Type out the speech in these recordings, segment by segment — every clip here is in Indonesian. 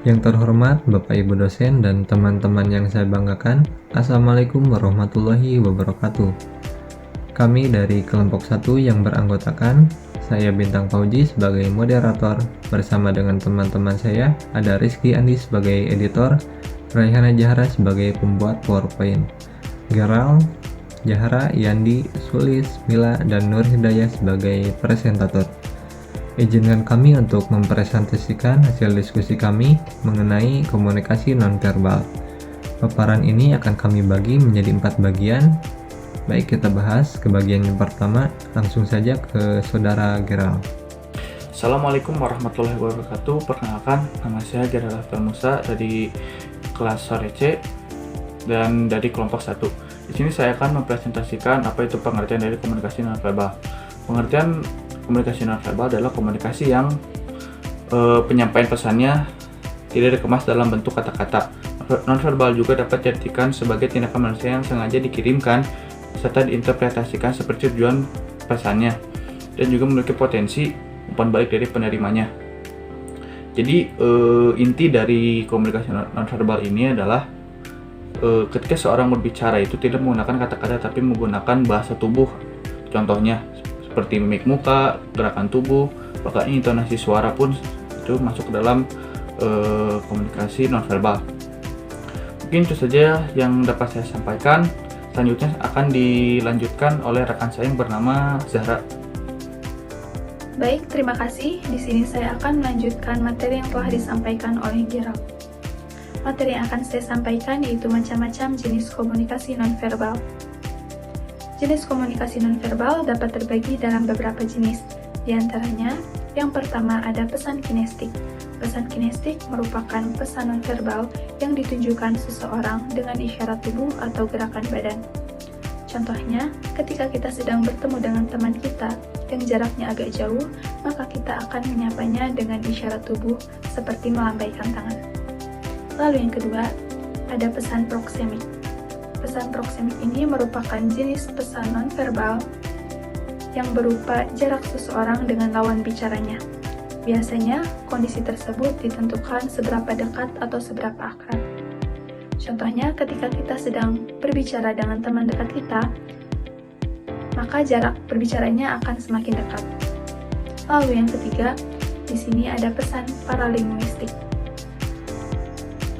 Yang terhormat Bapak Ibu dosen dan teman-teman yang saya banggakan, Assalamualaikum warahmatullahi wabarakatuh. Kami dari kelompok 1 yang beranggotakan, saya Bintang Fauji sebagai moderator, bersama dengan teman-teman saya, ada Rizky Andi sebagai editor, Raihana Jahara sebagai pembuat PowerPoint, Geral, Jahara, Yandi, Sulis, Mila, dan Nur Hidayah sebagai presentator. Izinkan kami untuk mempresentasikan hasil diskusi kami mengenai komunikasi nonverbal. Paparan ini akan kami bagi menjadi 4 bagian. Baik, kita bahas ke bagian yang pertama. Langsung saja ke Saudara Geral. Assalamualaikum warahmatullahi wabarakatuh. Perkenalkan, nama saya Geral Musa dari kelas sore C dan dari kelompok 1. Di sini saya akan mempresentasikan apa itu pengertian dari komunikasi nonverbal. Pengertian komunikasi nonverbal adalah komunikasi yang penyampaian pesannya tidak dikemas dalam bentuk kata-kata. Nonverbal juga dapat diartikan sebagai tindakan manusia yang sengaja dikirimkan serta diinterpretasikan seperti tujuan pesannya, dan juga memiliki potensi umpan balik dari penerimanya. Jadi inti dari komunikasi nonverbal ini adalah ketika seorang berbicara itu tidak menggunakan kata-kata tapi menggunakan bahasa tubuh. Contohnya seperti mimik muka, gerakan tubuh, bahkan intonasi suara pun itu masuk dalam komunikasi nonverbal. Mungkin itu saja yang dapat saya sampaikan. Selanjutnya akan dilanjutkan oleh rekan saya yang bernama Zahra. Baik, terima kasih. Di sini saya akan melanjutkan materi yang telah disampaikan oleh Geral. Materi yang akan saya sampaikan yaitu macam-macam jenis komunikasi nonverbal. Jenis komunikasi nonverbal dapat terbagi dalam beberapa jenis. Di antaranya, yang pertama ada pesan kinestik. Pesan kinestik merupakan pesan nonverbal yang ditunjukkan seseorang dengan isyarat tubuh atau gerakan badan. Contohnya, ketika kita sedang bertemu dengan teman kita yang jaraknya agak jauh, maka kita akan menyapanya dengan isyarat tubuh seperti melambaikan tangan. Lalu yang kedua, ada pesan proksemik. Pesan proksemik ini merupakan jenis pesan nonverbal yang berupa jarak seseorang dengan lawan bicaranya. Biasanya, kondisi tersebut ditentukan seberapa dekat atau seberapa akrab. Contohnya, ketika kita sedang berbicara dengan teman dekat kita, maka jarak berbicaranya akan semakin dekat. Lalu yang ketiga, di sini ada pesan paralinguistik.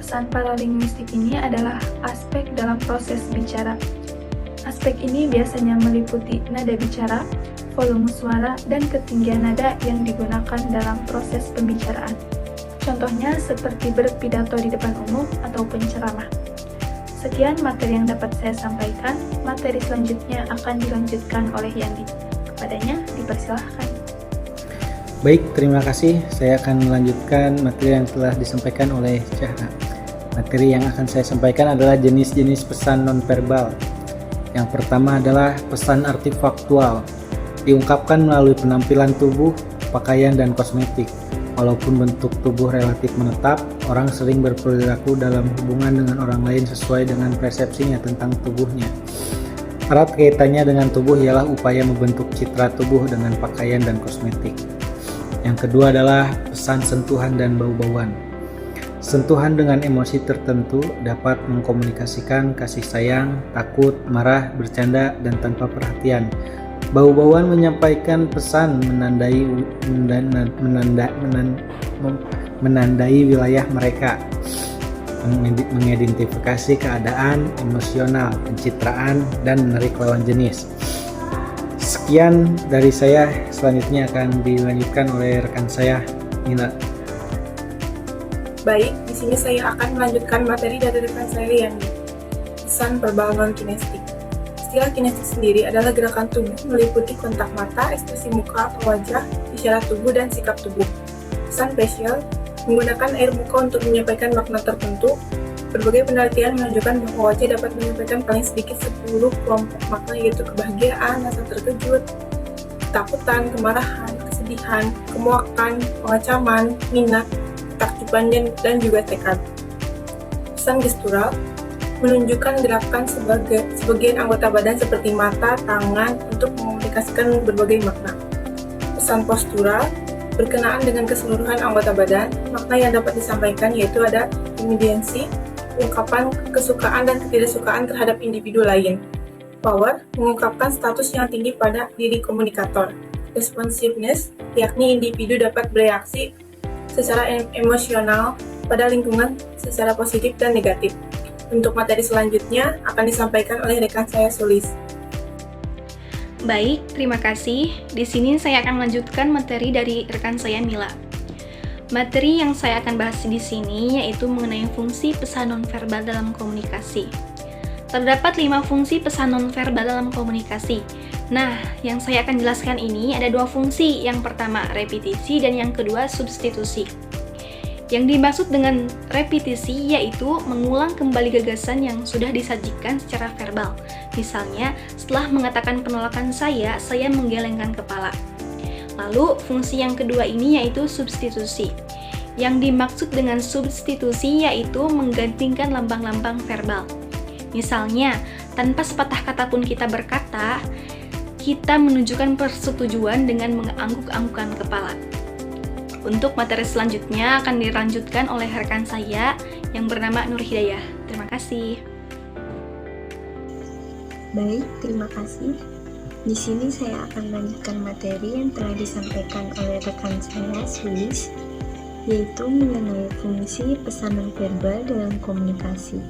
Pesan paralinguistik ini adalah aspek dalam proses bicara. Aspek ini biasanya meliputi nada bicara, volume suara, dan ketinggian nada yang digunakan dalam proses pembicaraan. Contohnya seperti berpidato di depan umum atau penceramah. Sekian materi yang dapat saya sampaikan. Materi selanjutnya akan dilanjutkan oleh Yandi. Kepadanya dipersilahkan. Baik, terima kasih. Saya akan melanjutkan materi yang telah disampaikan oleh Zahra. Materi yang akan saya sampaikan adalah jenis-jenis pesan nonverbal. Yang pertama adalah pesan artifaktual. Diungkapkan melalui penampilan tubuh, pakaian, dan kosmetik. Walaupun bentuk tubuh relatif menetap, orang sering berperilaku dalam hubungan dengan orang lain sesuai dengan persepsinya tentang tubuhnya. Erat kaitannya dengan tubuh ialah upaya membentuk citra tubuh dengan pakaian dan kosmetik. Yang kedua adalah pesan sentuhan dan bau-bauan. Sentuhan dengan emosi tertentu dapat mengkomunikasikan kasih sayang, takut, marah, bercanda, dan tanpa perhatian. Bau-bauan menyampaikan pesan menandai wilayah mereka, mengidentifikasi keadaan emosional, pencitraan, dan menarik lawan jenis. Sekian dari saya, selanjutnya akan dilanjutkan oleh rekan saya, Nila. Baik, di sini saya akan melanjutkan materi dari rekan saya Yandi. Pesan verbal non-kinestik. Istilah kinestik sendiri adalah gerakan tubuh meliputi kontak mata, ekspresi muka atau wajah, isyarat tubuh, dan sikap tubuh. Pesan facial menggunakan air muka untuk menyampaikan makna tertentu. Berbagai penelitian menunjukkan bahwa wajah dapat menyampaikan paling sedikit 10 kelompok makna, yaitu kebahagiaan, rasa terkejut, ketakutan, kemarahan, kesedihan, kemuakan, pengecaman, minat, ketakjuban, dan juga tekad. Pesan gestural menunjukkan gerakan sebagian anggota badan seperti mata, tangan untuk mengomunikasikan berbagai makna. Pesan postural Berkenaan dengan keseluruhan anggota badan, makna yang dapat disampaikan yaitu ada immediacy, ungkapan kesukaan dan ketidaksukaan terhadap individu lain. Power, mengungkapkan status yang tinggi pada diri komunikator. Responsiveness, yakni individu dapat bereaksi secara emosional pada lingkungan secara positif dan negatif. Untuk materi selanjutnya akan disampaikan oleh rekan saya Sulis. Baik, terima kasih. Di sini saya akan melanjutkan materi dari rekan saya Mila. Materi yang saya akan bahas di sini yaitu mengenai fungsi pesan nonverbal dalam komunikasi. Terdapat 5 fungsi pesan nonverbal dalam komunikasi. Nah, yang saya akan jelaskan ini ada 2 fungsi. Yang pertama, repetisi, dan yang kedua, substitusi. Yang dimaksud dengan repetisi yaitu mengulang kembali gagasan yang sudah disajikan secara verbal. Misalnya, setelah mengatakan penolakan saya menggelengkan kepala. Lalu, fungsi yang kedua ini yaitu substitusi. Yang dimaksud dengan substitusi yaitu menggantikan lambang-lambang verbal. Misalnya, tanpa sepatah kata pun kita berkata, kita menunjukkan persetujuan dengan mengangguk-anggukkan kepala. Untuk materi selanjutnya akan dilanjutkan oleh rekan saya yang bernama Nur Hidayah. Terima kasih. Baik, terima kasih. Di sini saya akan melanjutkan materi yang telah disampaikan oleh rekan saya, Sulis, yaitu mengenai fungsi pesan nonverbal dalam komunikasi.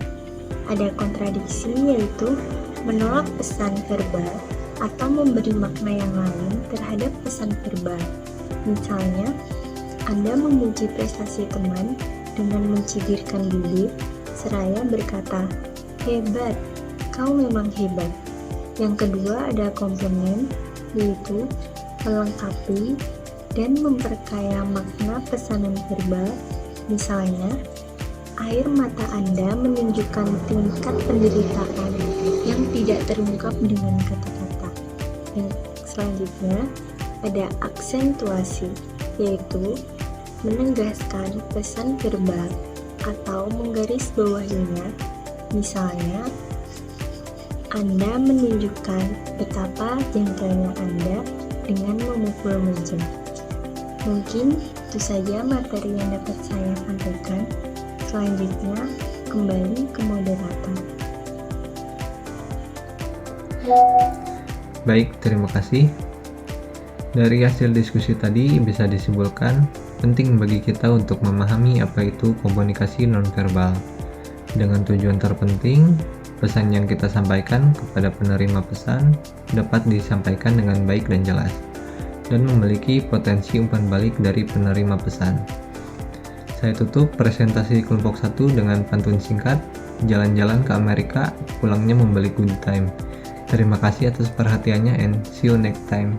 Ada kontradiksi yaitu menolak pesan verbal atau memberi makna yang lain terhadap pesan verbal. Misalnya, Anda memuji prestasi teman dengan mencibirkan bibir, seraya berkata, "Hebat, kau memang hebat." Yang kedua ada komplement, yaitu melengkapi dan memperkaya makna pesan nonverbal. Misalnya, air mata Anda menunjukkan tingkat penderitaan yang tidak terungkap dengan kata-kata. Yang selanjutnya ada aksentuasi, yaitu menegaskan pesan verbal atau menggarisbawahinya. Misalnya, Anda menunjukkan betapa jengkelnya Anda dengan memukul meja. Mungkin itu saja materi yang dapat saya sampaikan. Selanjutnya, kembali ke moderator. Baik, terima kasih. Dari hasil diskusi tadi bisa disimpulkan penting bagi kita untuk memahami apa itu komunikasi nonverbal. Dengan tujuan terpenting, pesan yang kita sampaikan kepada penerima pesan dapat disampaikan dengan baik dan jelas, dan memiliki potensi umpan balik dari penerima pesan. Saya tutup presentasi kelompok 1 dengan pantun singkat, jalan-jalan ke Amerika, pulangnya membeli good time. Terima kasih atas perhatiannya and see you next time.